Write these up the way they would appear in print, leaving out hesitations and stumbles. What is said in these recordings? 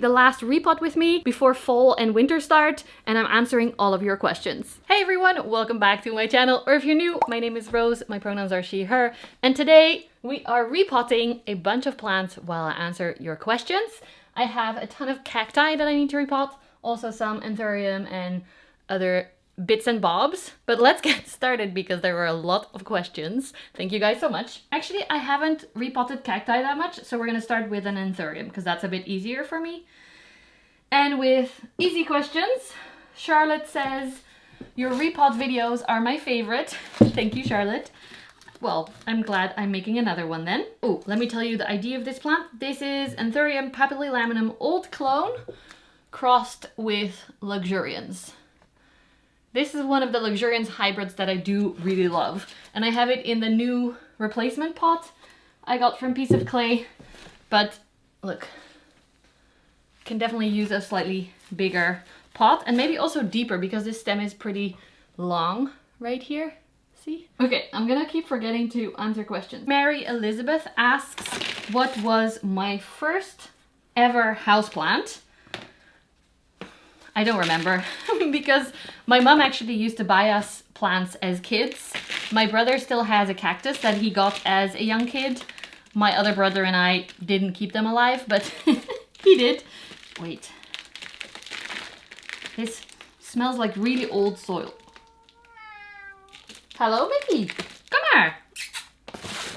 the last repot with me before fall and winter start, and I'm answering all of your questions. Hey everyone, welcome back to my channel, or if you're new, my name is Rose, my pronouns are she, her, and today we are repotting a bunch of plants while I answer your questions. I have a ton of cacti that I need to repot, also some anthurium and other bits and bobs, but let's get started because there were a lot of questions. Thank you guys so much. Actually, I haven't repotted cacti that much, so we're gonna start with an anthurium because that's a bit easier for me. And with easy questions, Charlotte says, your repot videos are my favorite. Thank you, Charlotte. Well, I'm glad I'm making another one then. Oh, let me tell you the idea of this plant. This is Anthurium papillilaminum old clone crossed with luxurians. This is one of the luxurians hybrids that I do really love. And I have it in the new replacement pot I got from Piece of Clay. But look, can definitely use a slightly bigger pot and maybe also deeper because this stem is pretty long right here. See? Okay, I'm gonna keep forgetting to answer questions. Mary Elizabeth asks, what was my first ever houseplant? I don't remember because my mom actually used to buy us plants as kids. My brother still has a cactus that he got as a young kid. My other brother and I didn't keep them alive, but he did. Wait. This smells like really old soil. Hello, Mickey. Come here.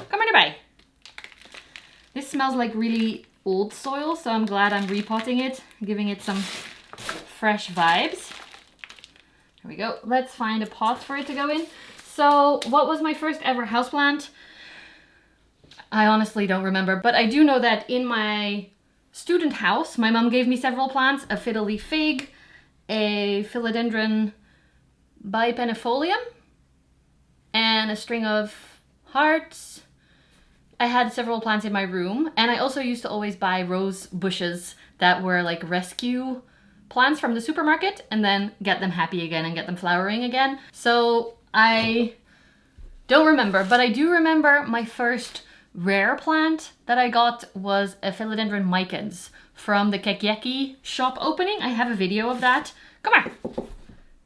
Come here, bye. This smells like really old soil, so I'm glad I'm repotting it, giving it some fresh vibes. Here we go. Let's find a pot for it to go in. So what was my first ever houseplant? I honestly don't remember, but I do know that in my student house, my mom gave me several plants, a fiddle-leaf fig, a philodendron bipennifolium, and a string of hearts. I had several plants in my room, and I also used to always buy rose bushes that were like rescue plants from the supermarket and then get them happy again and get them flowering again. So I don't remember, but I do remember my first rare plant that I got was a philodendron micans from the Cacti shop opening. I have a video of that. Come on.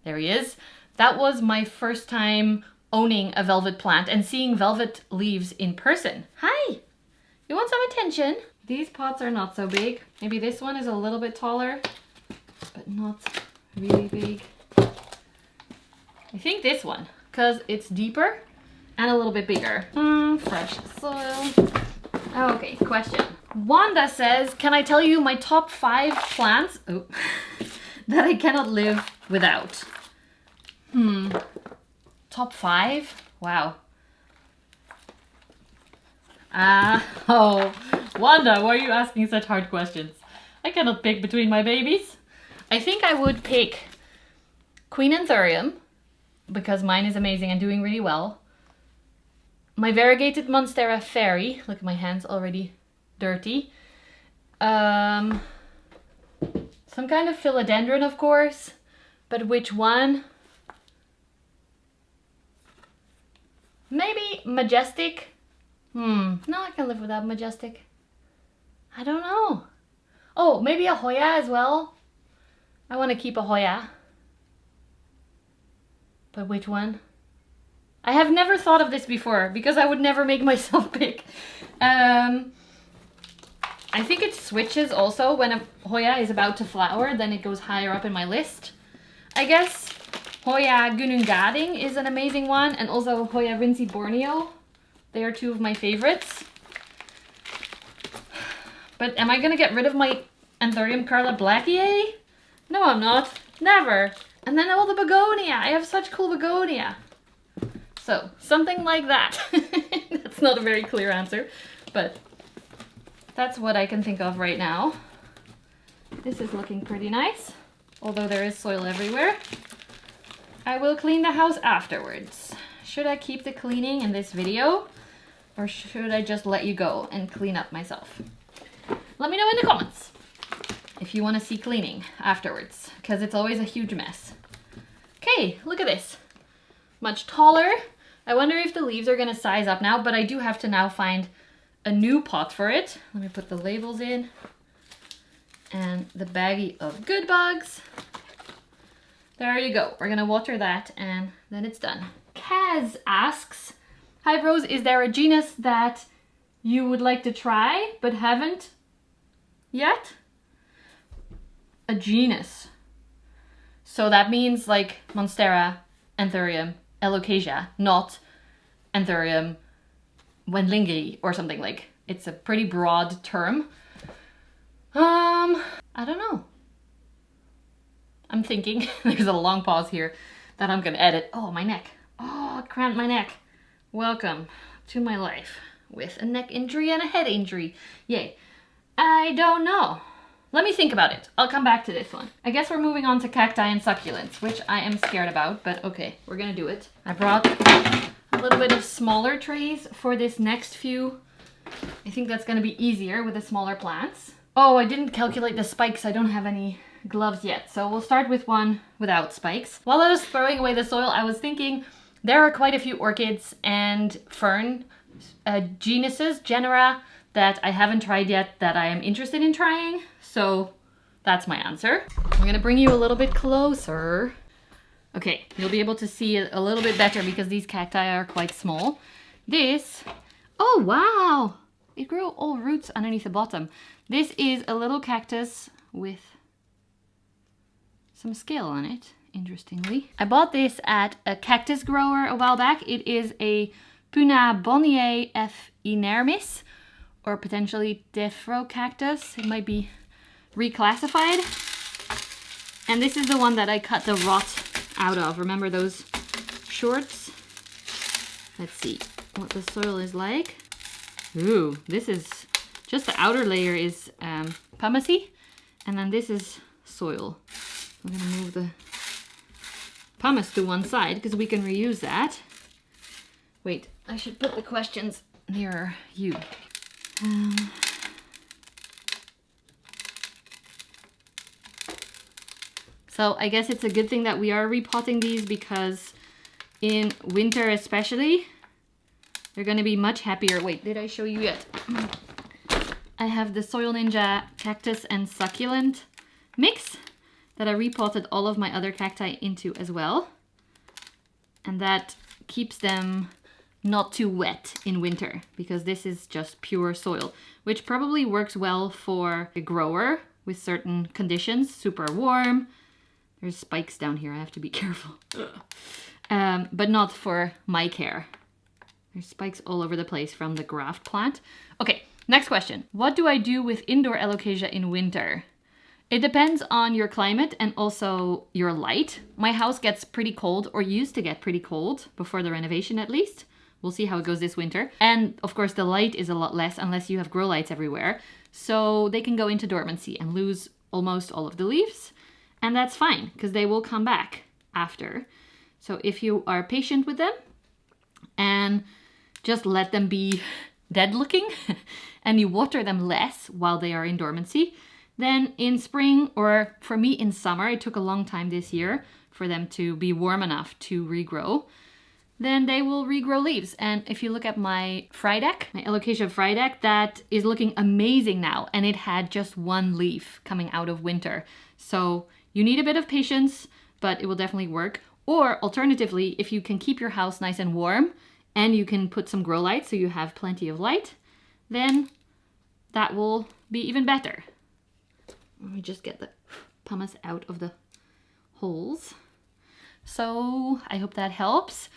There he is. That was my first time owning a velvet plant and seeing velvet leaves in person. Hi, you want some attention? These pots are not so big. Maybe this one is a little bit taller, but not really big. I think this one, because it's deeper and a little bit bigger. Fresh soil. Okay, question. Wanda says, can I tell you my top 5 plants that I cannot live without? Top 5? Wow. Oh, Wanda, why are you asking such hard questions? I cannot pick between my babies. I think I would pick Queen Anthurium, because mine is amazing and doing really well. My variegated Monstera Fairy. Look at my hands already dirty. Some kind of philodendron, of course. But which one? Maybe Majestic. No, I can live without Majestic. I don't know. Oh, maybe a Hoya as well. I want to keep a Hoya. But which one? I have never thought of this before because I would never make myself pick. I think it switches also when a Hoya is about to flower, then it goes higher up in my list. I guess Hoya Gunungading is an amazing one, and also Hoya Rincy Borneo. They are 2 of my favorites. But am I gonna get rid of my Anthurium Carla Blackie? No, I'm not. Never. And then all the begonia. I have such cool begonia. So, something like that. That's not a very clear answer, but that's what I can think of right now. This is looking pretty nice, although there is soil everywhere. I will clean the house afterwards. Should I keep the cleaning in this video, or should I just let you go and clean up myself? Let me know in the comments if you want to see cleaning afterwards, because it's always a huge mess. Okay, look at this. Much taller. I wonder if the leaves are going to size up now, but I do have to now find a new pot for it. Let me put the labels in. And the baggie of good bugs. There you go. We're gonna water that and then it's done. Kaz asks, hi Rose, is there a genus that you would like to try but haven't yet? A genus. So that means like Monstera, Anthurium, Alocasia, not Anthurium wendlingeri or something. Like, it's a pretty broad term. I don't know. I'm thinking. There's a long pause here that I'm gonna edit. Oh, my neck. Oh, it cramped my neck. Welcome to my life with a neck injury and a head injury. Yay. I don't know. Let me think about it. I'll come back to this one. I guess we're moving on to cacti and succulents, which I am scared about, but okay, we're gonna do it. I brought a little bit of smaller trays for this next few. I think that's gonna be easier with the smaller plants. Oh, I didn't calculate the spikes. I don't have any gloves yet, so we'll start with one without spikes. While I was throwing away the soil, I was thinking there are quite a few orchids and fern genera that I haven't tried yet that I am interested in trying. So that's my answer. I'm gonna bring you a little bit closer. Okay, you'll be able to see it a little bit better because these cacti are quite small. This, oh wow, it grew all roots underneath the bottom. This is a little cactus with some scale on it, interestingly. I bought this at a cactus grower a while back. It is a Punabonnier F. inermis, or potentially Defrocactus. It might be reclassified. And this is the one that I cut the rot out of. Remember those shorts? Let's see what the soil is like. Ooh, this is, just the outer layer is pumicy, and then this is soil. I'm gonna move the pumice to one side because we can reuse that. Wait, I should put the questions nearer you. So I guess it's a good thing that we are repotting these because in winter especially, they're gonna be much happier. Wait, did I show you yet? I have the Soil Ninja cactus and succulent mix that I repotted all of my other cacti into as well. And that keeps them not too wet in winter because this is just pure soil, which probably works well for a grower with certain conditions, super warm. There's spikes down here, I have to be careful. But not for my care. There's spikes all over the place from the graft plant. Okay, next question. What do I do with indoor alocasia in winter? It depends on your climate and also your light. My house gets pretty cold, or used to get pretty cold, before the renovation at least. We'll see how it goes this winter. And of course the light is a lot less unless you have grow lights everywhere. So they can go into dormancy and lose almost all of the leaves. And that's fine, because they will come back after. So if you are patient with them and just let them be dead looking and you water them less while they are in dormancy, then in spring, or for me in summer, it took a long time this year for them to be warm enough to regrow, then they will regrow leaves. And if you look at my Friedeck, my Alocasia Friedeck, that is looking amazing now. And it had just one leaf coming out of winter. So you need a bit of patience, but it will definitely work. Or alternatively, if you can keep your house nice and warm and you can put some grow lights so you have plenty of light, then that will be even better. Let me just get the pumice out of the holes. So I hope that helps.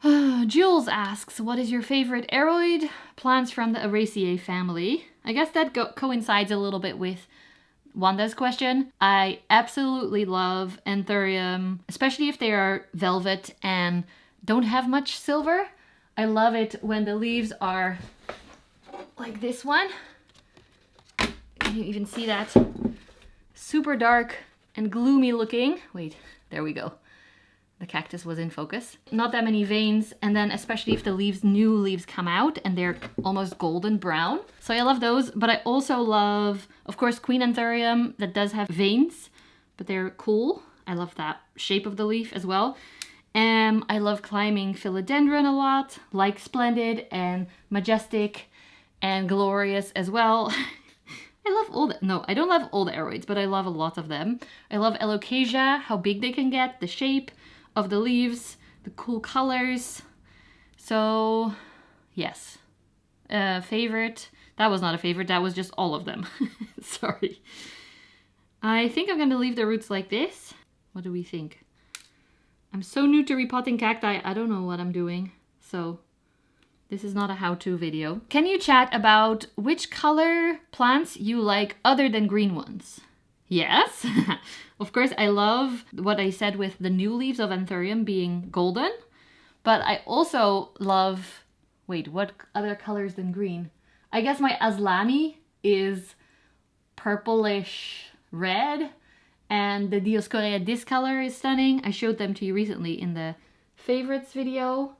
Jules asks, what is your favorite aroid plants from the Araceae family? I guess that coincides a little bit with Wanda's question. I absolutely love Anthurium, especially if they are velvet and don't have much silver. I love it when the leaves are like this one. Can you even see that? Super dark and gloomy looking. Wait, there we go. The cactus was in focus. Not that many veins, and then especially if the new leaves come out and they're almost golden brown. So I love those, but I also love, of course, Queen Anthurium that does have veins, but they're cool. I love that shape of the leaf as well. I love climbing Philodendron a lot, like Splendid and Majestic and Glorious as well. I love all the, no, I don't love all the aroids, but I love a lot of them. I love alocasia, how big they can get, the shape of the leaves, the cool colors. So, yes. Favorite. That was not a favorite, that was just all of them. Sorry. I think I'm going to leave the roots like this. What do we think? I'm so new to repotting cacti, I don't know what I'm doing. So, this is not a how-to video. Can you chat about which color plants you like other than green ones? Yes. Of course, I love what I said with the new leaves of Anthurium being golden. But I also love... Wait, what other colors than green? I guess my Aslani is purplish red. And the Dioscorea this color is stunning. I showed them to you recently in the favorites video.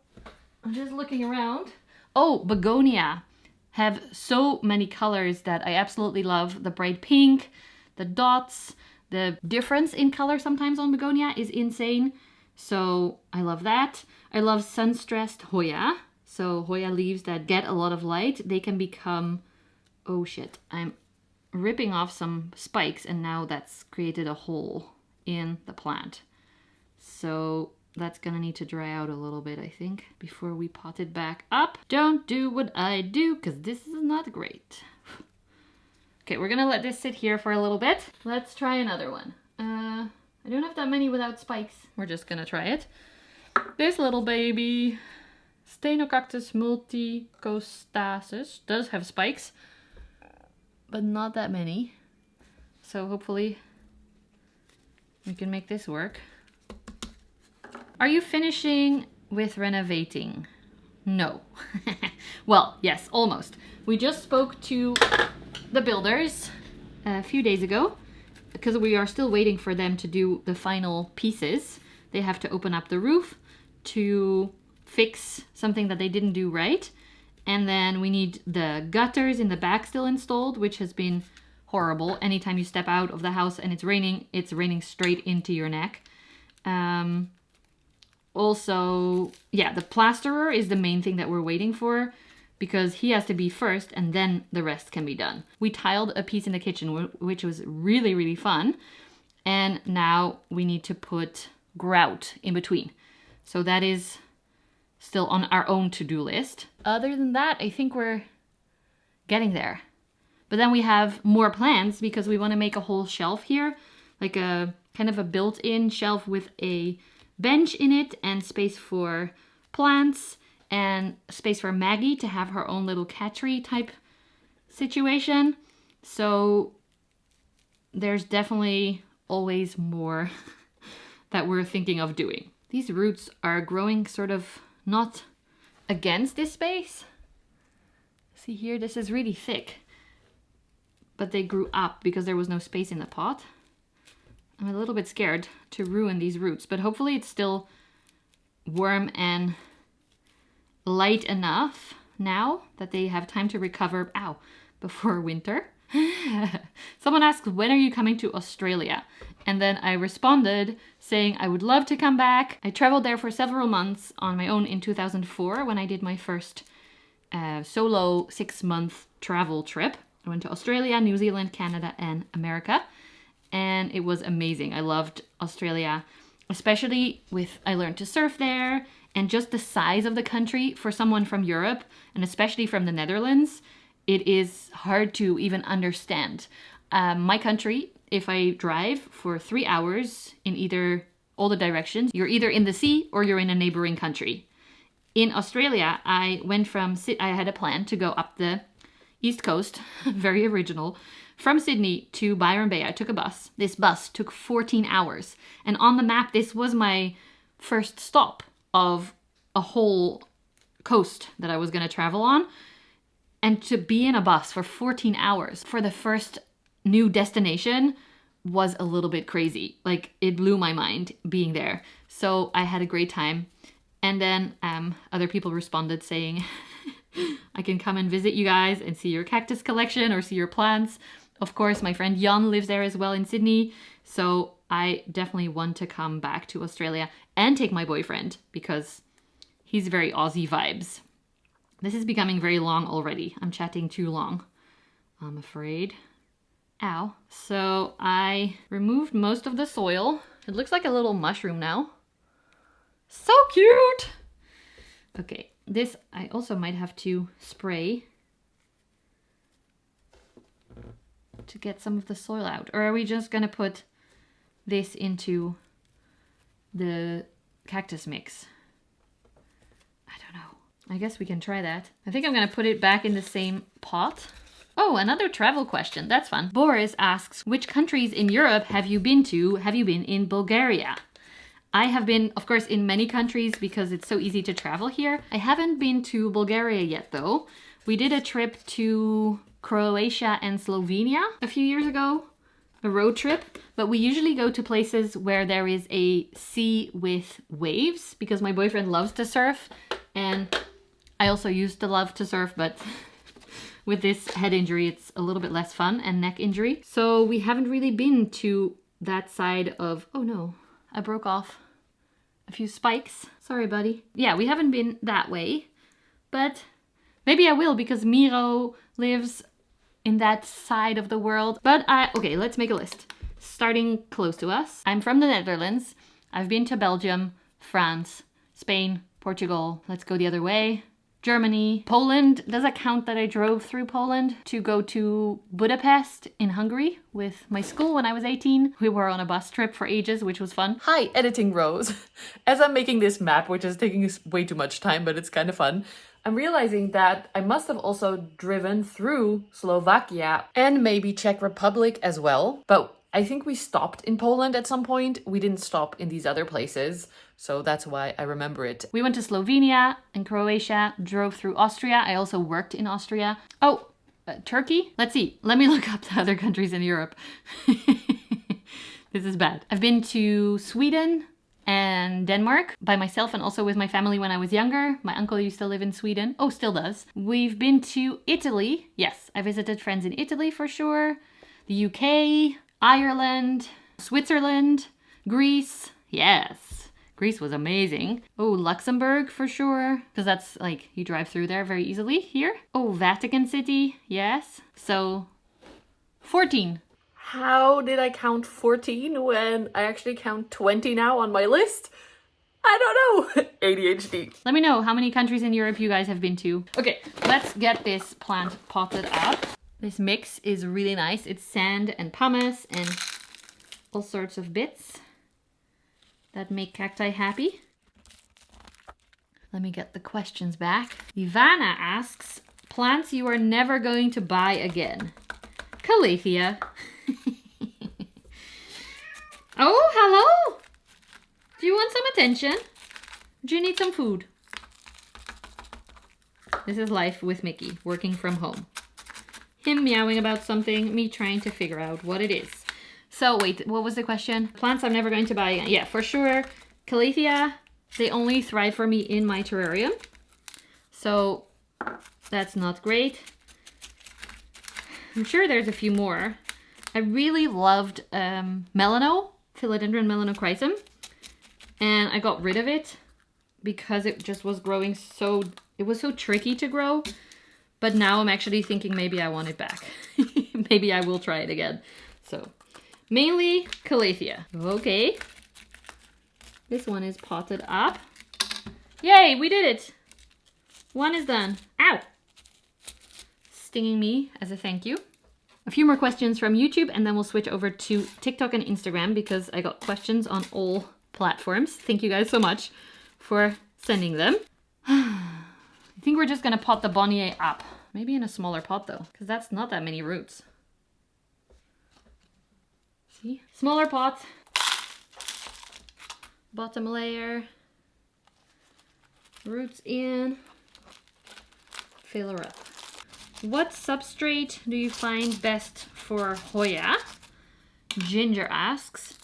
I'm just looking around. Oh, begonia have so many colors that I absolutely love. The bright pink, the dots, the difference in color sometimes on begonia is insane. So I love that. I love sun-stressed Hoya. So Hoya leaves that get a lot of light, they can become, oh shit, I'm ripping off some spikes and now that's created a hole in the plant. So that's gonna need to dry out a little bit, I think, before we pot it back up. Don't do what I do, because this is not great. Okay, we're gonna let this sit here for a little bit. Let's try another one. I don't have that many without spikes. We're just gonna try it. This little baby, Stenocactus multicostasis, does have spikes, but not that many. So hopefully we can make this work. Are you finishing with renovating? No. Well, yes, almost. We just spoke to the builders a few days ago because we are still waiting for them to do the final pieces. They have to open up the roof to fix something that they didn't do right. And then we need the gutters in the back still installed, which has been horrible. Anytime you step out of the house and it's raining straight into your neck. Also, yeah, the plasterer is the main thing that we're waiting for because he has to be first and then the rest can be done. We tiled a piece in the kitchen, which was really, really fun. And now we need to put grout in between. So that is still on our own to-do list. Other than that, I think we're getting there. But then we have more plans because we want to make a whole shelf here, like a kind of a built-in shelf with a bench in it and space for plants and space for Maggie to have her own little catchery type situation. So there's definitely always more that we're thinking of doing. These roots are growing sort of not against this space. See here, this is really thick, but they grew up because there was no space in the pot. I'm a little bit scared to ruin these roots, but hopefully it's still warm and light enough now that they have time to recover, before winter. Someone asked, when are you coming to Australia? And then I responded saying I would love to come back. I traveled there for several months on my own in 2004 when I did my first solo 6-month travel trip. I went to Australia, New Zealand, Canada, and America. And it was amazing. I loved Australia, especially I learned to surf there, and just the size of the country for someone from Europe, and especially from the Netherlands, it is hard to even understand. My country, if I drive for 3 hours in either all the directions, you're either in the sea or you're in a neighboring country. In Australia, I had a plan to go up the East Coast, very original, from Sydney to Byron Bay. I took a bus. This bus took 14 hours. And on the map, this was my first stop of a whole coast that I was going to travel on. And to be in a bus for 14 hours for the first new destination was a little bit crazy. Like, it blew my mind being there. So I had a great time. And then other people responded saying, I can come and visit you guys and see your cactus collection or see your plants. Of course, my friend Jan lives there as well in Sydney. So I definitely want to come back to Australia and take my boyfriend because he's very Aussie vibes. This is becoming very long already. I'm chatting too long, I'm afraid. Ow. So I removed most of the soil. It looks like a little mushroom now. So cute! Okay, this I also might have to spray to get some of the soil out. Or are we just gonna put this into the cactus mix? I don't know. I guess we can try that. I think I'm gonna put it back in the same pot. Oh, another travel question. That's fun. Boris asks, which countries in Europe have you been to? Have you been in Bulgaria? I have been, of course, in many countries because it's so easy to travel here. I haven't been to Bulgaria yet, though. We did a trip to Croatia and Slovenia a few years ago, a road trip, but we usually go to places where there is a sea with waves because my boyfriend loves to surf, and I also used to love to surf, but with this head injury, it's a little bit less fun, and neck injury. So we haven't really been to that side of, oh no, I broke off a few spikes. Sorry, buddy. Yeah, we haven't been that way, but maybe I will because Miro lives in that side of the world. But okay, let's make a list. Starting close to us. I'm from the Netherlands. I've been to Belgium, France, Spain, Portugal. Let's go the other way. Germany, Poland. Does it count that I drove through Poland to go to Budapest in Hungary with my school when I was 18? We were on a bus trip for ages, which was fun. Hi, editing Rose. As I'm making this map, which is taking way too much time, but it's kind of fun, I'm realizing that I must have also driven through Slovakia and maybe Czech Republic as well. But I think we stopped in Poland at some point. We didn't stop in these other places. So that's why I remember it. We went to Slovenia and Croatia, drove through Austria. I also worked in Austria. Oh, Turkey? Let's see. Let me look up the other countries in Europe. This is bad. I've been to Sweden and Denmark by myself and also with my family when I was younger. My uncle used to live in Sweden. Oh, still does. We've been to Italy. Yes, I visited friends in Italy for sure. The UK, Ireland, Switzerland, Greece. Yes. Greece was amazing. Oh, Luxembourg for sure, because that's like, you drive through there very easily here. Oh, Vatican City, yes. So, 14. How did I count 14 when I actually count 20 now on my list? I don't know. ADHD. Let me know how many countries in Europe you guys have been to. Okay, let's get this plant potted up. This mix is really nice. It's sand and pumice and all sorts of bits that make cacti happy. Let me get the questions back. Ivana asks, plants you are never going to buy again. Calathea. Oh, hello. Do you want some attention? Do you need some food? This is life with Mickey, working from home. Him meowing about something, me trying to figure out what it is. So wait, what was the question? Plants I'm never going to buy again. Yeah, for sure. Calathea, they only thrive for me in my terrarium. So that's not great. I'm sure there's a few more. I really loved Melano, Philodendron melanochrysum. And I got rid of it because it just was growing so, it was so tricky to grow. But now I'm actually thinking maybe I want it back. Maybe I will try it again. So mainly Calathea. Okay. This one is potted up. Yay, we did it. One is done. Ow. Stinging me as a thank you. A few more questions from YouTube and then we'll switch over to TikTok and Instagram because I got questions on all platforms. Thank you guys so much for sending them. I think we're just gonna pot the Bonnier up. Maybe in a smaller pot though, because that's not that many roots. See? Smaller pot. Bottom layer. Roots in. Fill her up. What substrate do you find best for Hoya? Ginger asks.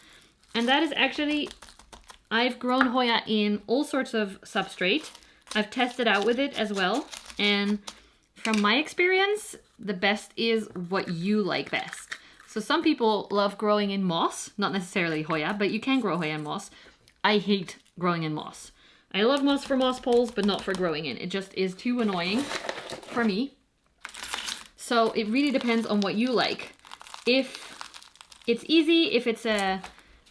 And that is actually, I've grown Hoya in all sorts of substrate. I've tested out with it as well. And from my experience, the best is what you like best. So some people love growing in moss, not necessarily Hoya, but you can grow Hoya in moss. I hate growing in moss. I love moss for moss poles, but not for growing in. It just is too annoying for me. So it really depends on what you like. If it's easy, if it's a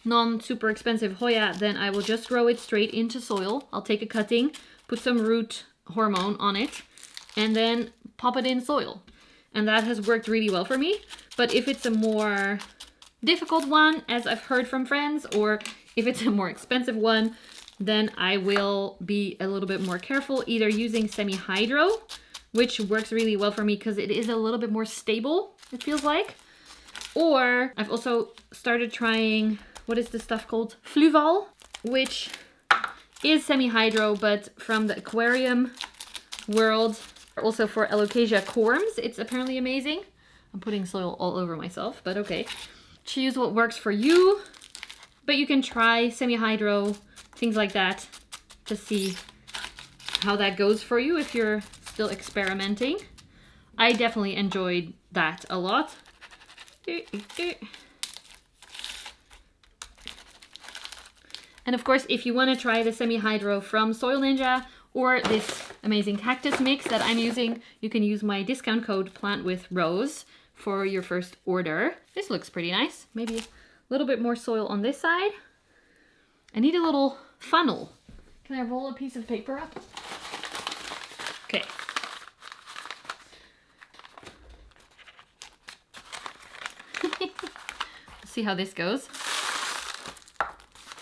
non-super expensive Hoya, then I will just grow it straight into soil. I'll take a cutting, put some root hormone on it, and then pop it in soil. And that has worked really well for me. But if it's a more difficult one, as I've heard from friends, or if it's a more expensive one, then I will be a little bit more careful, either using semi-hydro, which works really well for me because it is a little bit more stable, it feels like. Or I've also started trying, what is this stuff called? Fluval, which is semi-hydro, but from the aquarium world. Also for Alocasia corms, it's apparently amazing. I'm putting soil all over myself, but okay. Choose what works for you, but you can try semi-hydro, things like that, to see how that goes for you if you're still experimenting. I definitely enjoyed that a lot. And of course, if you want to try the semi-hydro from Soil Ninja or this amazing cactus mix that I'm using, you can use my discount code PLANTWITHROOS for your first order. This looks pretty nice. Maybe a little bit more soil on this side. I need a little funnel. Can I roll a piece of paper up? Okay. See how this goes.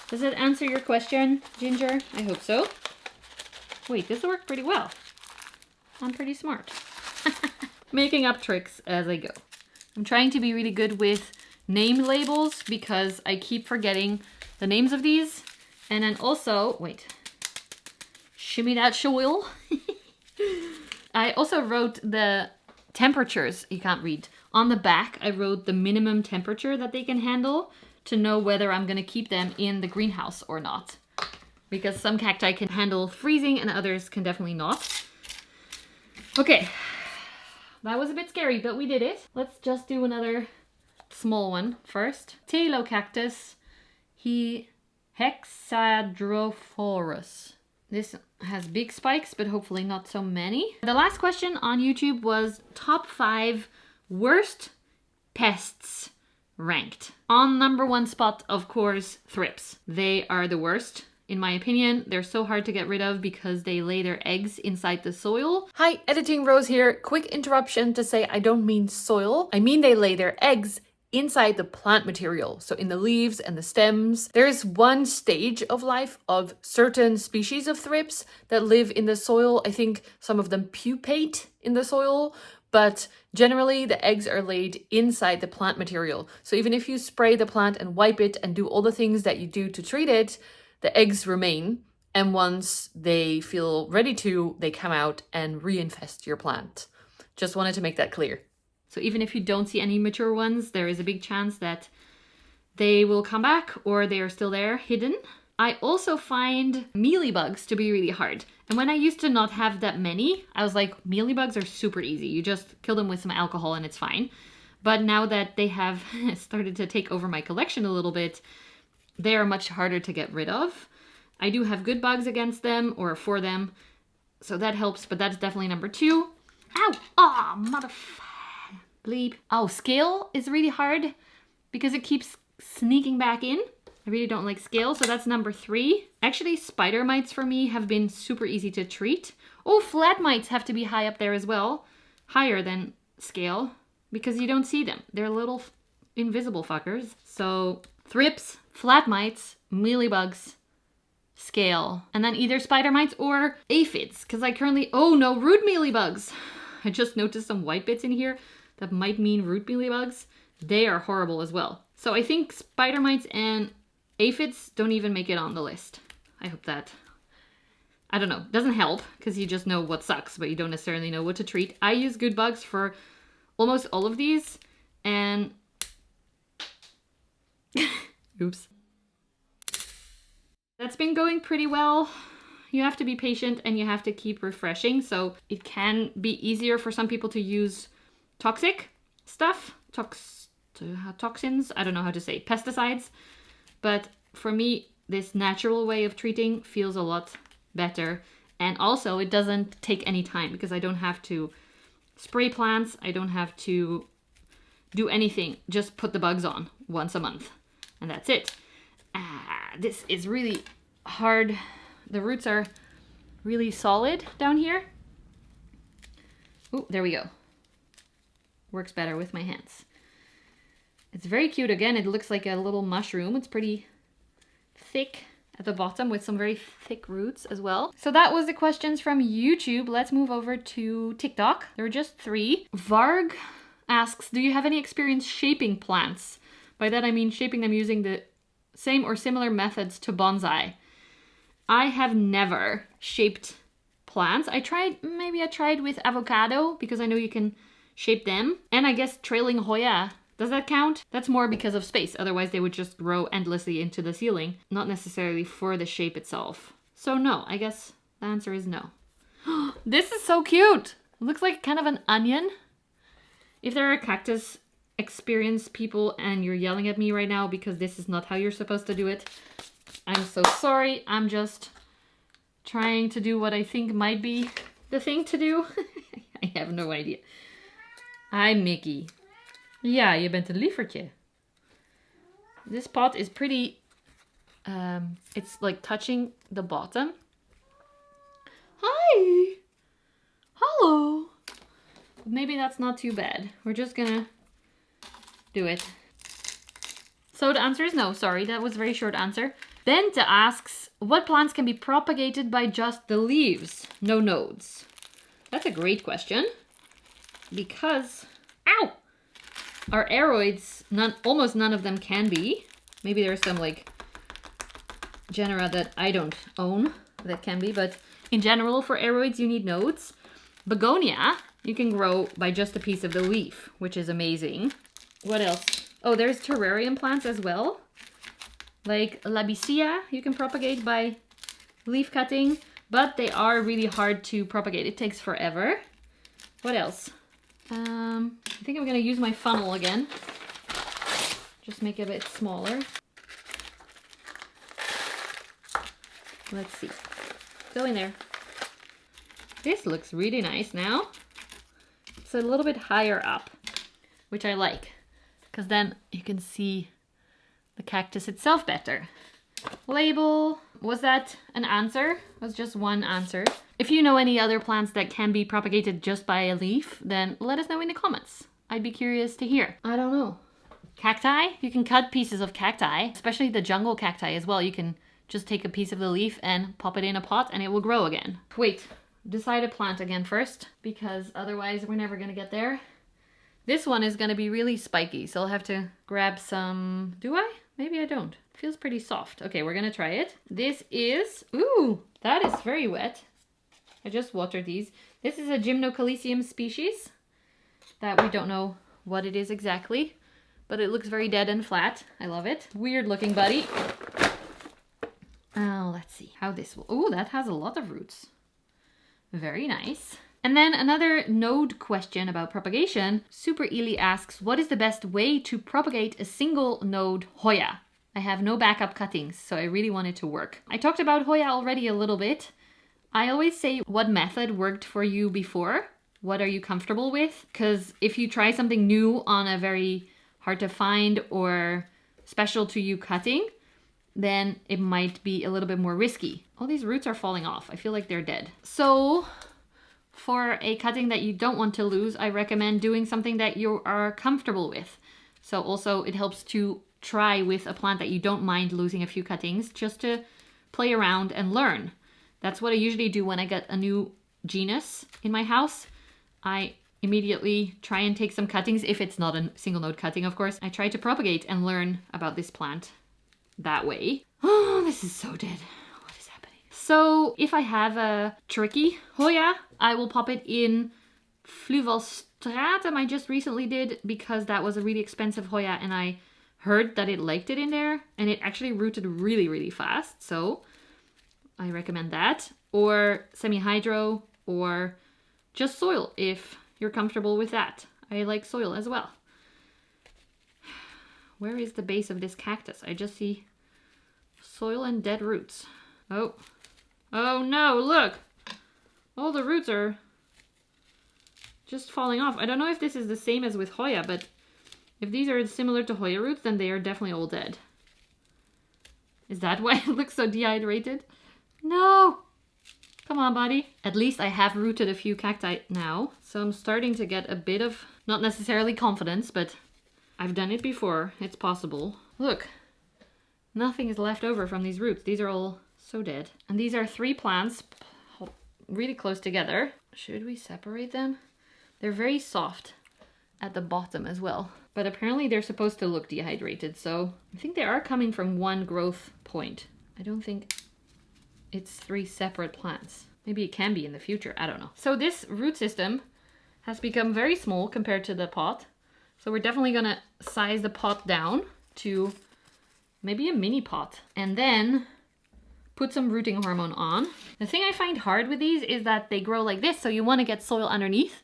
Does it answer your question, Ginger? I hope so. Wait, this worked pretty well. I'm pretty smart. Making up tricks as I go. I'm trying to be really good with name labels because I keep forgetting the names of these. And then also, wait, shimmy that soil. I also wrote the temperatures, you can't read. On the back, I wrote the minimum temperature that they can handle to know whether I'm going to keep them in the greenhouse or not. Because some cacti can handle freezing and others can definitely not. Okay, that was a bit scary, but we did it. Let's just do another small one first. Cactus, he hexadrophorus. This has big spikes, but hopefully not so many. The last question on YouTube was top 5 worst pests ranked. On number 1 spot, of course, thrips. They are the worst. In my opinion, they're so hard to get rid of because they lay their eggs inside the soil. Hi, Editing Rose here. Quick interruption to say I don't mean soil. I mean they lay their eggs inside the plant material, so in the leaves and the stems. There is one stage of life of certain species of thrips that live in the soil. I think some of them pupate in the soil, but generally the eggs are laid inside the plant material. So even if you spray the plant and wipe it and do all the things that you do to treat it, the eggs remain, and once they feel ready to, they come out and reinfest your plant. Just wanted to make that clear. So even if you don't see any mature ones, there is a big chance that they will come back or they are still there, hidden. I also find mealybugs to be really hard. And when I used to not have that many, I was like, mealybugs are super easy. You just kill them with some alcohol and it's fine. But now that they have started to take over my collection a little bit, they are much harder to get rid of. I do have good bugs against them or for them, so that helps, but that's definitely number 2. Ow! Ah, bleep. Oh, scale is really hard because it keeps sneaking back in. I really don't like scale, so that's number 3. Actually, spider mites for me have been super easy to treat. Oh, flat mites have to be high up there as well. Higher than scale because you don't see them. They're little invisible fuckers. So thrips, flat mites, mealybugs, scale, and then either spider mites or aphids, because I currently, oh no, root mealybugs. I just noticed some white bits in here that might mean root mealybugs. They are horrible as well. So I think spider mites and aphids don't even make it on the list. I hope that, I don't know, doesn't help because you just know what sucks, but you don't necessarily know what to treat. I use good bugs for almost all of these, and oops. That's been going pretty well. You have to be patient and you have to keep refreshing. So it can be easier for some people to use toxic stuff, toxins, I don't know how to say, pesticides. But for me, this natural way of treating feels a lot better. And also it doesn't take any time because I don't have to spray plants. I don't have to do anything. Just put the bugs on once a month. And that's it. This is really hard. The roots are really solid down here. Oh, there we go. Works better with my hands. It's very cute. Again, it looks like a little mushroom. It's pretty thick at the bottom with some very thick roots as well. So that was the questions from YouTube. Let's move over to TikTok. There were just 3. Varg asks, do you have any experience shaping plants? By that I mean shaping them using the same or similar methods to bonsai. I have never shaped plants. I tried with avocado because I know you can shape them. And I guess trailing Hoya. Does that count? That's more because of space. Otherwise they would just grow endlessly into the ceiling. Not necessarily for the shape itself. So no, I guess the answer is no. This is so cute. It looks like kind of an onion. If there are cactus experienced people and you're yelling at me right now because this is not how you're supposed to do it, I'm so sorry. I'm just trying to do what I think might be the thing to do. I have no idea. Hi, Mickey. Ja, je bent een lievertje. This pot is pretty, it's like touching the bottom. Hi! Hello! Maybe that's not too bad. We're just gonna do it. So the answer is no, sorry, that was a very short answer. Bente asks, what plants can be propagated by just the leaves? No nodes. That's a great question. Because, ow! Our aroids, almost none of them can be. Maybe there's some like genera that I don't own that can be, but in general for aroids you need nodes. Begonia you can grow by just a piece of the leaf, which is amazing. What else? Oh, there's terrarium plants as well. Like Labicia you can propagate by leaf cutting, but they are really hard to propagate. It takes forever. What else? I think I'm gonna use my funnel again. Just make it a bit smaller. Let's see. Go in there. This looks really nice now. It's a little bit higher up, which I like, because then you can see the cactus itself better. Label. Was that an answer? It was just one answer. If you know any other plants that can be propagated just by a leaf, then let us know in the comments. I'd be curious to hear. I don't know. Cacti? You can cut pieces of cacti, especially the jungle cacti as well. You can just take a piece of the leaf and pop it in a pot and it will grow again. Wait, decide a plant again first, because otherwise we're never gonna get there. This one is gonna be really spiky, so I'll have to grab some... Do I? Maybe I don't. It feels pretty soft. Okay, we're gonna try it. This is... Ooh, that is very wet. I just watered these. This is a Gymnocalycium species that we don't know what it is exactly, but it looks very dead and flat. I love it. Weird looking buddy. Oh, let's see how this will... Oh, that has a lot of roots. Very nice. And then another node question about propagation. Super Ely asks, what is the best way to propagate a single node Hoya? I have no backup cuttings, so I really want it to work. I talked about Hoya already a little bit. I always say what method worked for you before. What are you comfortable with? Because if you try something new on a very hard to find or special to you cutting, then it might be a little bit more risky. All these roots are falling off. I feel like they're dead. So for a cutting that you don't want to lose, I recommend doing something that you are comfortable with. So also it helps to try with a plant that you don't mind losing a few cuttings, just to play around and learn. That's what I usually do when I get a new genus in my house. I immediately try and take some cuttings, if it's not a single node cutting, of course. I try to propagate and learn about this plant that way. Oh, this is so dead. What is happening? So if I have a tricky Hoya, I will pop it in Fluvalstratum I just recently did, because that was a really expensive Hoya and I heard that it liked it in there and it actually rooted really, really fast. So I recommend that, or semi-hydro, or just soil if you're comfortable with that. I like soil as well. Where is the base of this cactus? I just see soil and dead roots. Oh. Oh no, look! All the roots are just falling off. I don't know if this is the same as with Hoya, but If these are similar to Hoya roots, then they are definitely all dead. Is that why it looks so dehydrated? No! Come on, buddy. At least I have rooted a few cacti now, so I'm starting to get a bit of, not necessarily confidence, but I've done it before. It's possible. Look, nothing is left over from these roots. These are all so dead. And these are 3 plants really close together. Should we separate them? They're very soft at the bottom as well. But apparently they're supposed to look dehydrated, so I think they are coming from one growth point. I don't think it's 3 separate plants. Maybe it can be in the future, I don't know. So this root system has become very small compared to the pot. So we're definitely gonna size the pot down to maybe a mini pot. And then put some rooting hormone on. The thing I find hard with these is that they grow like this, so you wanna get soil underneath.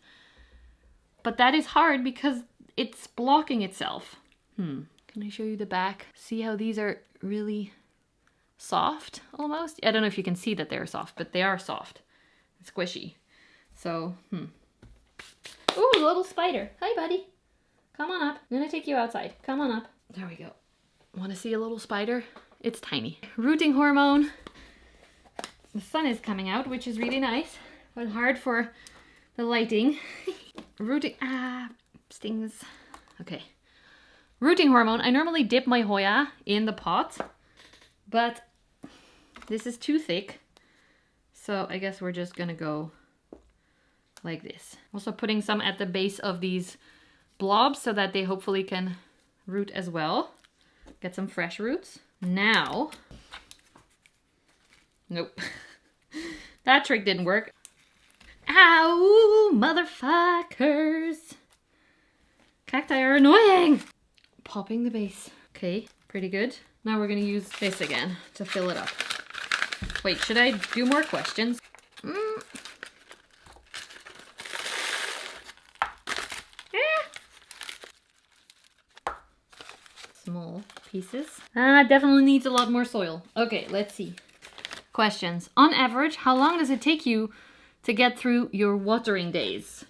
But that is hard because it's blocking itself. Can I show you the back? See how these are really soft almost? I don't know if you can see that they're soft, but they are soft and squishy. So, Ooh, little spider. Hi, buddy. Come on up. I'm gonna take you outside. Come on up. There we go. Want to see a little spider? It's tiny. Rooting hormone. The sun is coming out, which is really nice, but hard for the lighting. Rooting, stings. Okay. Rooting hormone. I normally dip my Hoya in the pot, but this is too thick. So I guess we're just gonna go like this. Also putting some at the base of these blobs so that they hopefully can root as well. Get some fresh roots. Now, nope. That trick didn't work. Ow, motherfuckers. Cacti are annoying. Popping the base. Okay, pretty good. Now we're gonna use this again to fill it up. Wait, should I do more questions? Small pieces. Definitely needs a lot more soil. Okay, let's see. Questions. On average, how long does it take you to get through your watering days?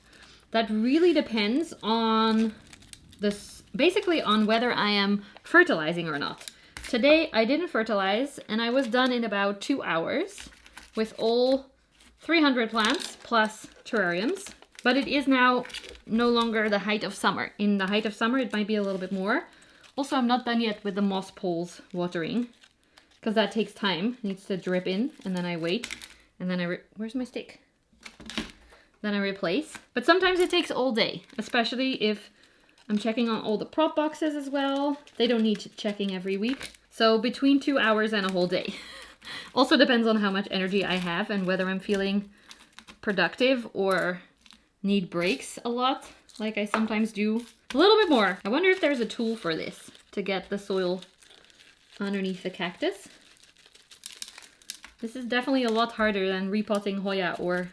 That really depends on this, basically on whether I am fertilizing or not. Today I didn't fertilize and I was done in about 2 hours with all 300 plants plus terrariums. But it is now no longer the height of summer. In the height of summer it might be a little bit more. Also, I'm not done yet with the moss poles watering because that takes time. It needs to drip in and then I wait and then where's my stick? Then I replace. But sometimes it takes all day, especially if I'm checking on all the prop boxes as well. They don't need checking every week. So between 2 hours and a whole day. Also depends on how much energy I have and whether I'm feeling productive or need breaks a lot, like I sometimes do. A little bit more. I wonder if there's a tool for this to get the soil underneath the cactus. This is definitely a lot harder than repotting Hoya or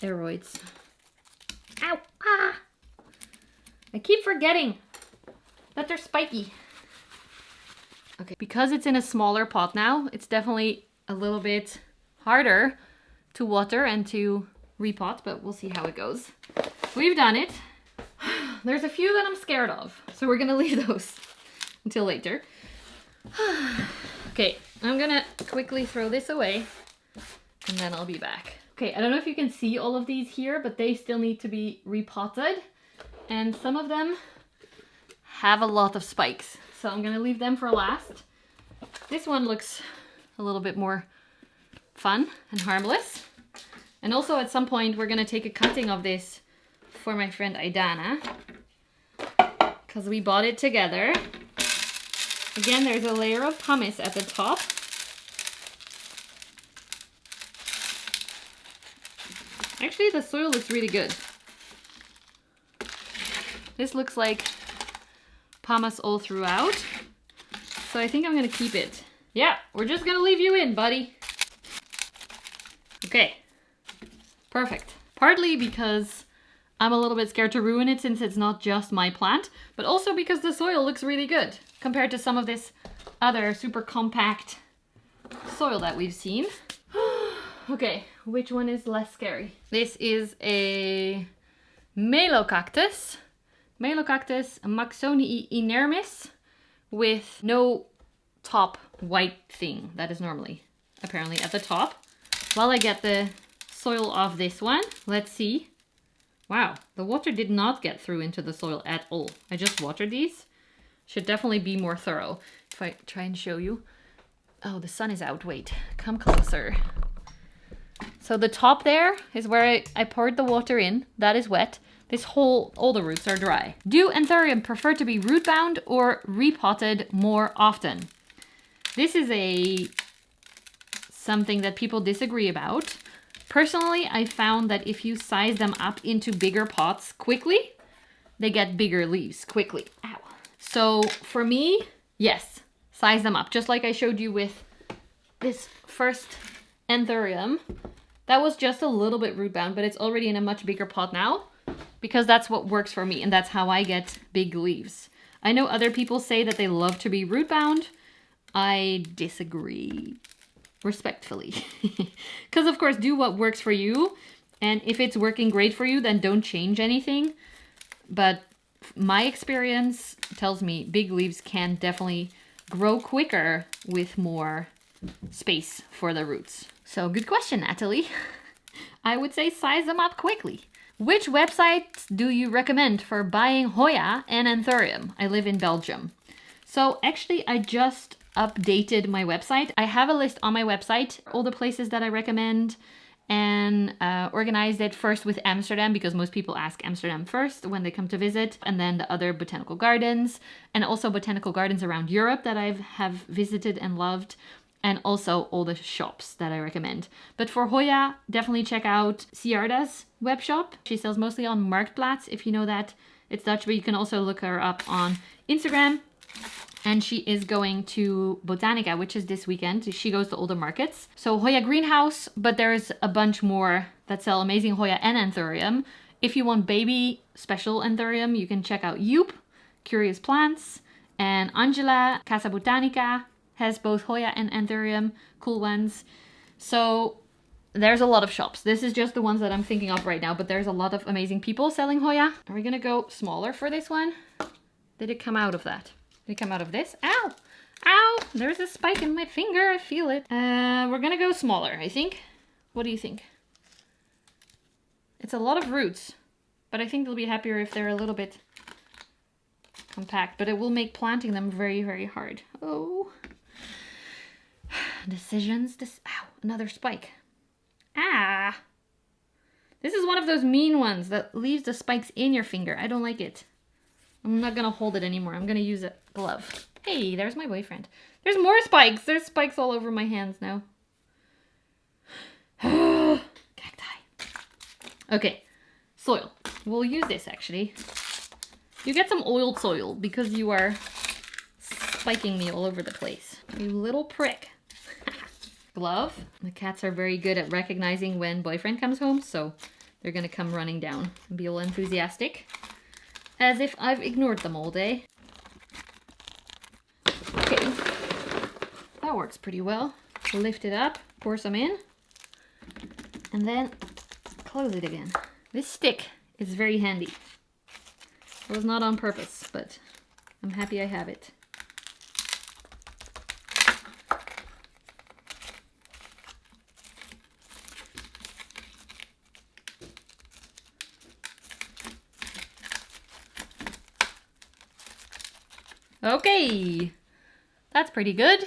aeroids. Ow! Ah! I keep forgetting that they're spiky. Okay, because it's in a smaller pot now, it's definitely a little bit harder to water and to repot, but we'll see how it goes. We've done it. There's a few that I'm scared of, so we're gonna leave those until later. Okay, I'm gonna quickly throw this away and then I'll be back. Okay, I don't know if you can see all of these here, but they still need to be repotted. And some of them have a lot of spikes, so I'm gonna leave them for last. This one looks a little bit more fun and harmless. And also at some point we're gonna take a cutting of this for my friend Aidana, because we bought it together. Again, there's a layer of pumice at the top. Actually, the soil looks really good. This looks like pumice all throughout. So I think I'm gonna keep it. Yeah, we're just gonna leave you in, buddy. Okay, perfect. Partly because I'm a little bit scared to ruin it since it's not just my plant, but also because the soil looks really good compared to some of this other super compact soil that we've seen. Okay, which one is less scary? This is a Cactus. Melocactus Maxonii inermis with no top white thing that is normally apparently at the top. While I get the soil off this one, let's see. Wow, the water did not get through into the soil at all. I just watered these. Should definitely be more thorough. If I try and show you. Oh, the sun is out. Wait, come closer. So the top there is where I poured the water in. That is wet. This whole, all the roots are dry. Do Anthurium prefer to be root bound or repotted more often? This is something that people disagree about. Personally, I found that if you size them up into bigger pots quickly, they get bigger leaves quickly. Ow. So for me, yes, size them up. Just like I showed you with this first Anthurium. That was just a little bit root bound, but it's already in a much bigger pot now because that's what works for me and that's how I get big leaves. I know other people say that they love to be root bound. I disagree respectfully. Because of course, do what works for you. And if it's working great for you, then don't change anything. But my experience tells me big leaves can definitely grow quicker with more space for the roots. So good question, Natalie. I would say size them up quickly. Which websites do you recommend for buying Hoya and Anthurium? I live in Belgium. So actually I just updated my website. I have a list on my website, all the places that I recommend, and organized it first with Amsterdam because most people ask Amsterdam first when they come to visit, and then the other botanical gardens, and also botanical gardens around Europe that I have visited and loved, and also all the shops that I recommend. But for Hoya, definitely check out Ciarda's web shop. She sells mostly on Marktplaats, if you know that. It's Dutch, but you can also look her up on Instagram. And she is going to Botanica, which is this weekend. She goes to all the markets. So Hoya Greenhouse, but there's a bunch more that sell amazing Hoya and Anthurium. If you want baby special Anthurium, you can check out Joop, Curious Plants, and Angela, Casa Botanica, has both Hoya and Anthurium, cool ones. So there's a lot of shops. This is just the ones that I'm thinking of right now, but there's a lot of amazing people selling Hoya. Are we gonna go smaller for this one? Did it come out of that? Did it come out of this? Ow! Ow! There's a spike in my finger. I feel it. We're gonna go smaller, I think. What do you think? It's a lot of roots, but I think they'll be happier if they're a little bit compact, but it will make planting them very, very hard. Oh. Decisions. Ow! Another spike. Ah! This is one of those mean ones that leaves the spikes in your finger. I don't like it. I'm not gonna hold it anymore. I'm gonna use a glove. Hey, there's my boyfriend. There's more spikes. There's spikes all over my hands now. Cacti. Okay, soil. We'll use this actually. You get some oiled soil because you are spiking me all over the place. You little prick. Glove. The cats are very good at recognizing when boyfriend comes home, so they're gonna come running down and be all enthusiastic. As if I've ignored them all day. Okay, that works pretty well. Lift it up, pour some in, and then close it again. This stick is very handy. It was not on purpose, but I'm happy I have it. Okay, that's pretty good.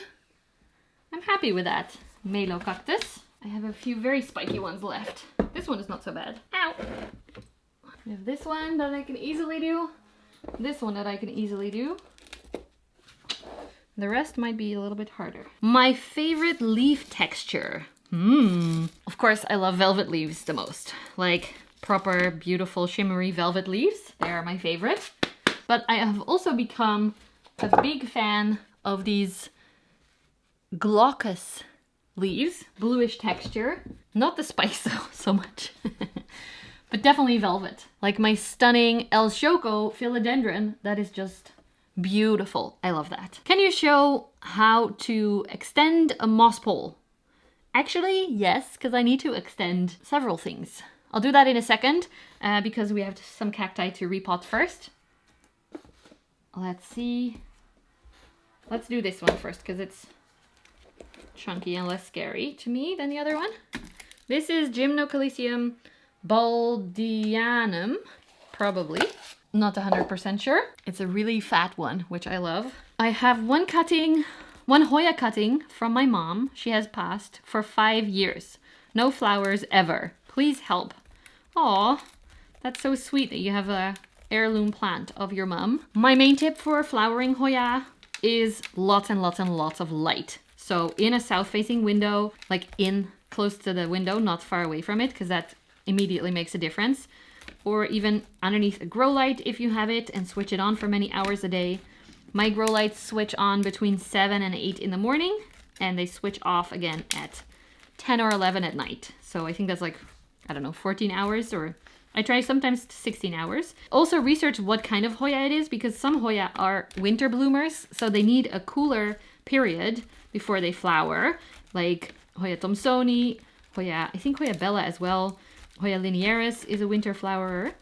I'm happy with that. Melocactus. I have a few very spiky ones left. This one is not so bad. Ow! I have this one that I can easily do. This one that I can easily do. The rest might be a little bit harder. My favorite leaf texture. Of course, I love velvet leaves the most. Like proper, beautiful, shimmery velvet leaves. They are my favorite. But I have also become a big fan of these glaucous leaves, bluish texture. Not the spikes though, so much. But definitely velvet. Like my stunning El Choco philodendron, that is just beautiful. I love that. Can you show how to extend a moss pole? Actually, yes, because I need to extend several things. I'll do that in a second because we have some cacti to repot first. let's see. Let's do this one first because it's chunky and less scary to me than the other one. This is Gymnocalycium baldianum, probably. Not 100% sure. It's a really fat one, which I love. I have one Hoya cutting from my mom. She has passed for 5 years. No flowers ever. Please help. Aw, that's so sweet that you have a heirloom plant of your mom. My main tip for flowering Hoya is lots and lots and lots of light. So in a south-facing window, like in close to the window, not far away from it, because that immediately makes a difference. Or even underneath a grow light if you have it, and switch it on for many hours a day. My grow lights switch on between 7 and 8 in the morning, and they switch off again at 10 or 11 at night. So I think that's like, I don't know, 14 hours, or I try sometimes 16 hours. Also research what kind of Hoya it is, because some Hoya are winter bloomers, so they need a cooler period before they flower, like Hoya Thomsoni, I think Hoya Bella as well. Hoya linearis is a winter flowerer.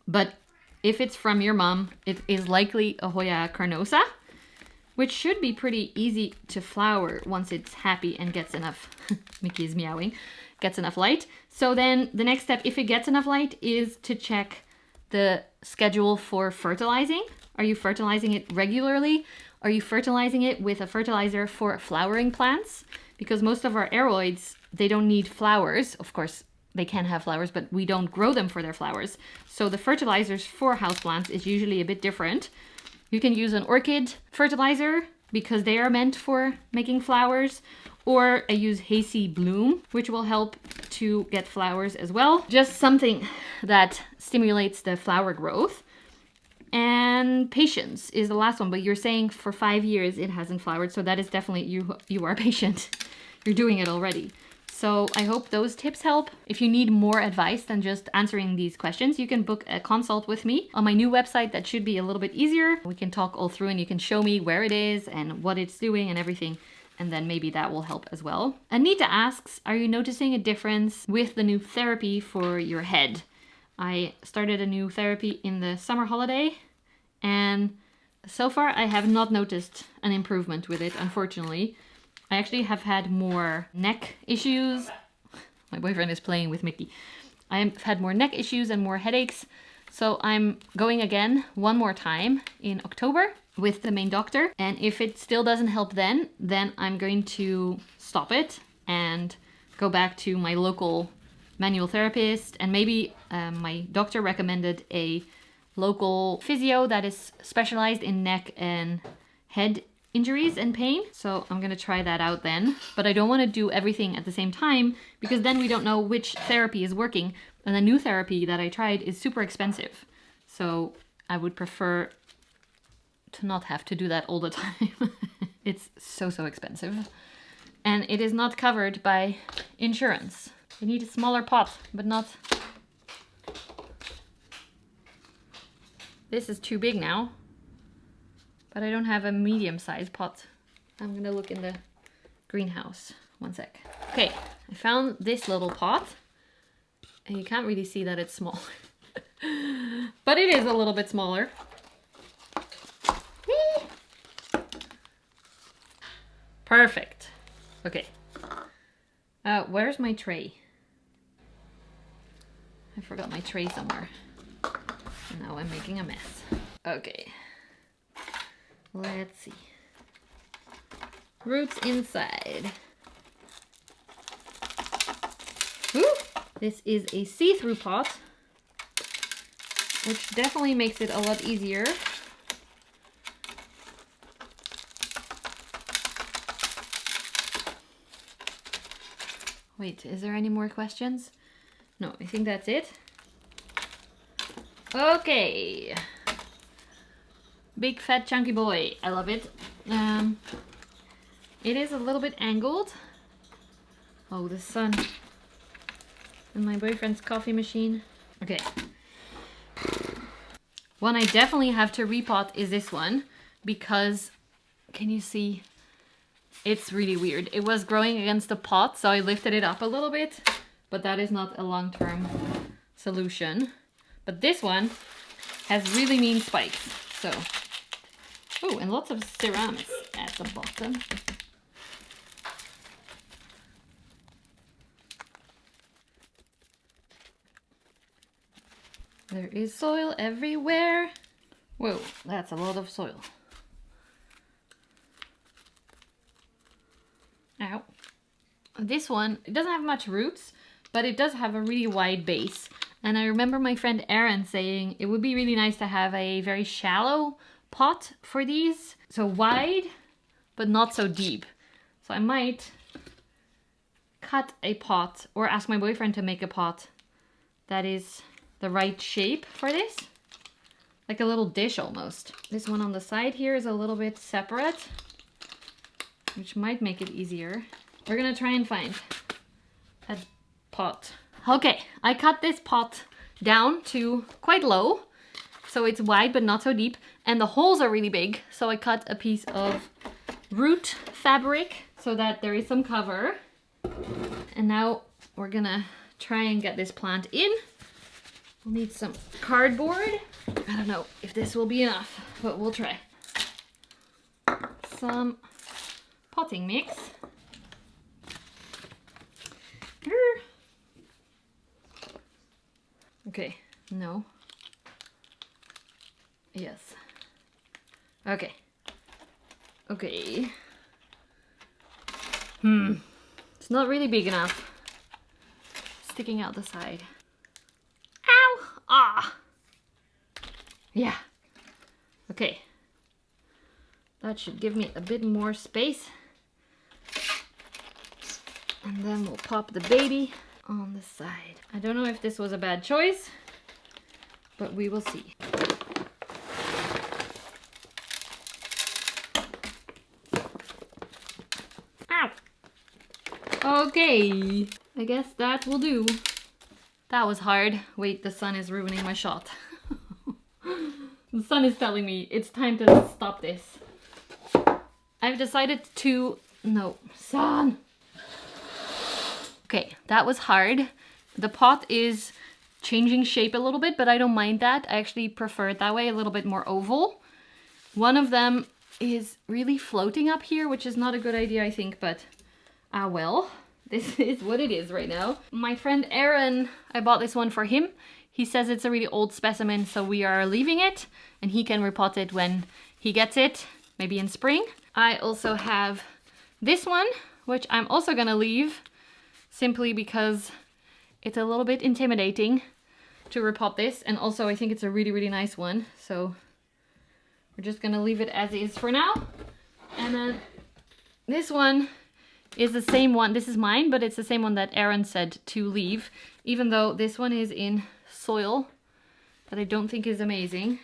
But if it's from your mom, it is likely a Hoya carnosa, which should be pretty easy to flower once it's happy and gets enough, Mickey is meowing, gets enough light. So then the next step, if it gets enough light, is to check the schedule for fertilizing. Are you fertilizing it regularly? Are you fertilizing it with a fertilizer for flowering plants? Because most of our aroids, they don't need flowers. Of course, they can have flowers, but we don't grow them for their flowers. So the fertilizers for houseplants is usually a bit different. You can use an orchid fertilizer because they are meant for making flowers. Or I use Hazy Bloom, which will help to get flowers as well. Just something that stimulates the flower growth. And patience is the last one, but you're saying for 5 years it hasn't flowered, so that is definitely, you are patient. You're doing it already. So I hope those tips help. If you need more advice than just answering these questions, you can book a consult with me on my new website. That should be a little bit easier. We can talk all through and you can show me where it is and what it's doing and everything. And then maybe that will help as well. Anita asks, are you noticing a difference with the new therapy for your head? I started a new therapy in the summer holiday, and so far I have not noticed an improvement with it, unfortunately. I actually have had more neck issues. My boyfriend is playing with Mickey. I have had more neck issues and more headaches. So I'm going again one more time in October with the main doctor. And if it still doesn't help then I'm going to stop it and go back to my local manual therapist. And maybe my doctor recommended a local physio that is specialized in neck and head injuries and pain. So I'm gonna try that out then. But I don't want to do everything at the same time because then we don't know which therapy is working. And the new therapy that I tried is super expensive. So I would prefer to not have to do that all the time. It's so expensive. And it is not covered by insurance. You need a smaller pot, but not... This is too big now. But I don't have a medium-sized pot. I'm gonna look in the greenhouse. One sec. Okay, I found this little pot. And you can't really see that it's small. But it is a little bit smaller. Whee! Perfect. Okay. Where's my tray? I forgot my tray somewhere. And now I'm making a mess. Okay. Let's see. Roots inside. Ooh, this is a see-through pot, which definitely makes it a lot easier. Wait, is there any more questions? No, I think that's it. Okay. Big fat chunky boy. I love it. It is a little bit angled. Oh, the sun. And my boyfriend's coffee machine. Okay. One I definitely have to repot is this one because, can you see? It's really weird. It was growing against the pot, so I lifted it up a little bit, but that is not a long-term solution. But this one has really mean spikes. So Oh, and lots of ceramics at the bottom. There is soil everywhere. Whoa, that's a lot of soil. Ow. This one, it doesn't have much roots, but it does have a really wide base. And I remember my friend Erin saying it would be really nice to have a very shallow pot for these. So wide, but not so deep. So I might cut a pot or ask my boyfriend to make a pot that is the right shape for this. Like a little dish almost. This one on the side here is a little bit separate, which might make it easier. We're gonna try and find a pot. Okay, I cut this pot down to quite low, so it's wide but not so deep, and the holes are really big, so I cut a piece of root fabric so that there is some cover. And now we're gonna try and get this plant in. We'll need some cardboard. I don't know if this will be enough, but we'll try. Some potting mix. Okay, no. Yes. Okay. Okay. It's not really big enough. Sticking out the side. Ow! Ah! Yeah. Okay. That should give me a bit more space. And then we'll pop the baby on the side. I don't know if this was a bad choice, but we will see. Ow! Okay, I guess that will do. That was hard. Wait, the sun is ruining my shot. The sun is telling me it's time to stop this. I've decided to... No, sun! Okay, that was hard. The pot is changing shape a little bit, but I don't mind that. I actually prefer it that way, a little bit more oval. One of them is really floating up here, which is not a good idea, I think, but well, this is what it is right now. My friend Aaron, I bought this one for him. He says it's a really old specimen, so we are leaving it, and he can repot it when he gets it, maybe in spring. I also have this one, which I'm also gonna leave, simply because it's a little bit intimidating to repot this, and also I think it's a really, really nice one, so we're just gonna leave it as is for now. And then this one is the same one. This is mine, but it's the same one that Aaron said to leave, even though this one is in soil that I don't think is amazing.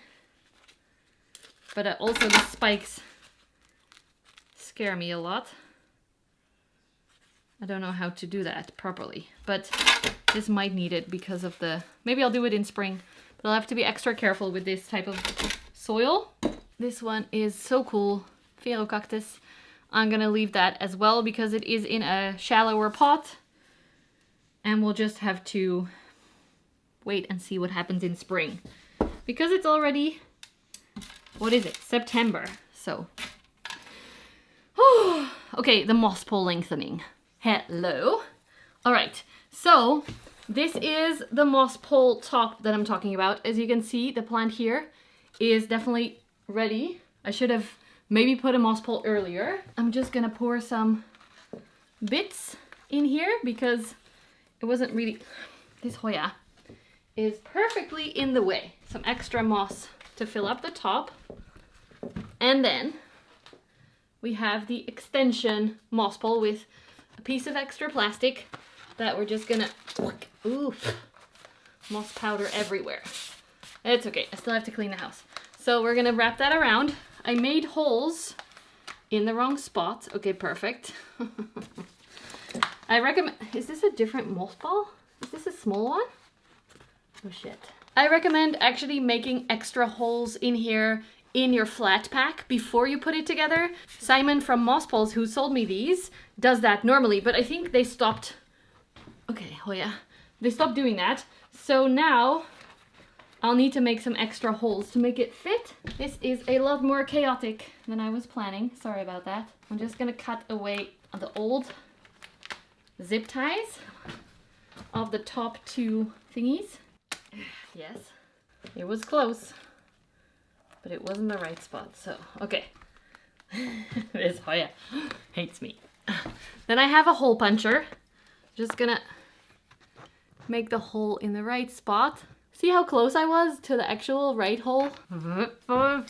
But also the spikes scare me a lot. I don't know how to do that properly, but this might need it because of the... Maybe I'll do it in spring, but I'll have to be extra careful with this type of soil. This one is so cool, Cactus. I'm gonna leave that as well because it is in a shallower pot, and we'll just have to wait and see what happens in spring because it's already, what is it, September, so. Okay, the moss pole lengthening. Hello. All right, so this is the moss pole top that I'm talking about. As you can see, the plant here is definitely ready. I should have maybe put a moss pole earlier. I'm just gonna pour some bits in here because it wasn't really... This Hoya is perfectly in the way. Some extra moss to fill up the top. And then we have the extension moss pole with a piece of extra plastic that we're just gonna... Oof. Moss powder everywhere. It's okay, I still have to clean the house. So we're gonna wrap that around. I made holes in the wrong spot. Okay, perfect. I recommend... Is this a different moss ball? Is this a small one? Oh shit. I recommend actually making extra holes in here in your flat pack before you put it together. Simon from Moss Poles, who sold me these, does that normally, but I think they stopped... Okay, oh yeah. They stopped doing that. So now I'll need to make some extra holes to make it fit. This is a lot more chaotic than I was planning. Sorry about that. I'm just gonna cut away the old zip ties of the top two thingies. Yes, it was close, but it wasn't the right spot, so okay. This Hoya hates me. Then I have a hole puncher. Just gonna make the hole in the right spot. See how close I was to the actual right hole? Now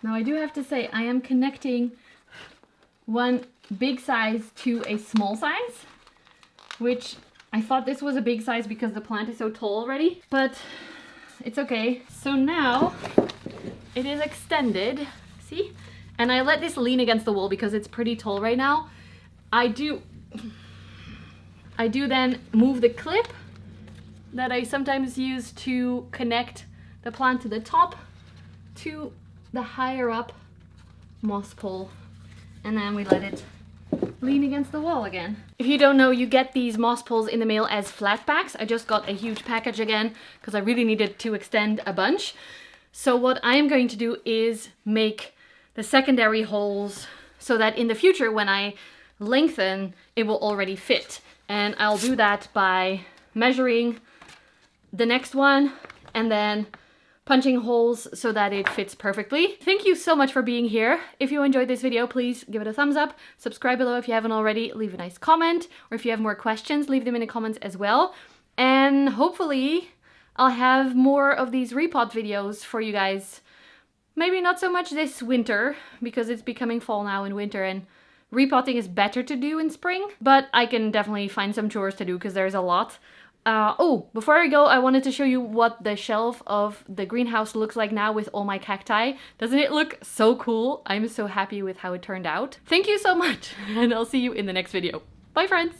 I do have to say I am connecting one big size to a small size, which I thought this was a big size because the plant is so tall already, but it's okay. So now it is extended, see? And I let this lean against the wall because it's pretty tall right now. I do then move the clip that I sometimes use to connect the plant to the top to the higher up moss pole, and then we let it lean against the wall again. If you don't know, you get these moss poles in the mail as flat packs. I just got a huge package again because I really needed to extend a bunch. So what I am going to do is make the secondary holes so that in the future when I lengthen, it will already fit. And I'll do that by measuring the next one and then punching holes so that it fits perfectly. Thank you so much for being here. If you enjoyed this video, please give it a thumbs up, subscribe below if you haven't already, leave a nice comment, or if you have more questions, leave them in the comments as well. And hopefully I'll have more of these repot videos for you guys. Maybe not so much this winter because it's becoming fall now and winter, and repotting is better to do in spring, but I can definitely find some chores to do because there's a lot. Oh, before I go, I wanted to show you what the shelf of the greenhouse looks like now with all my cacti. Doesn't it look so cool? I'm so happy with how it turned out. Thank you so much, and I'll see you in the next video. Bye, friends!